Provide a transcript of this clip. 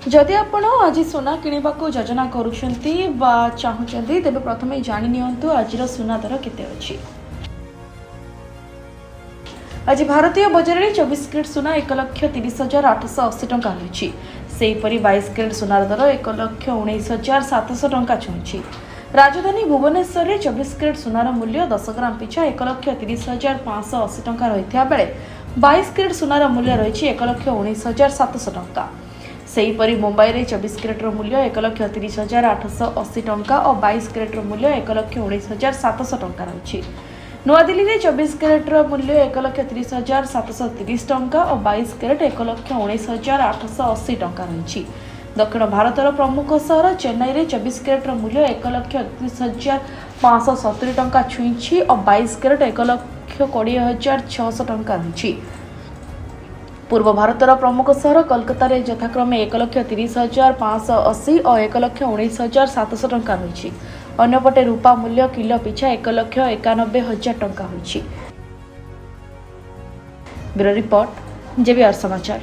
जदि आपण आज सुना किणवा योजना करुँच चाहूँगी तेज प्रथम जाणी नियंतु आज सुना दर केते अछि। आज भारतीय बजार में 24 कैरेट सुना 1,30,880 टंका रही। सेहीपरि 22 कैरेट सुनार दर 1,19,700 टंका छुई। राजधानी भुवनेश्वर में 24 कैरेट सुनार मूल्य 10 ग्राम पिछा 1,30,580 टंका रही बेले 22 कैरेट सुनार मूल्य रही 1,19,700 टंका। सेहीपरि मुंबई में 24 कैरेट मूल्य 1,30,880 टंका और 22 कैरेट मूल्य 1,19,700 टंका रही। नुआदिल्ली में 24 कैरेट मूल्य 1,30,730 टंका और 22 कैरेट 1,19,880 टंका रही। दक्षिण भारतर प्रमुख सहर चेन्नई में 24 कैरेट मूल्य 1,31,570 टंका छुई और 22 कैरेट 1,20,600 टंका रही। पूर्व भारतर प्रमुख सहर कोलकाता में यथाक्रमे 1,30,580 और 1,19,700 टंका रही। अन्यपटे रूपा मूल्य किलो पिछा 1,91,000 टंका होइछि। ब्यूरो रिपोर्ट, जेबीआर समाचार।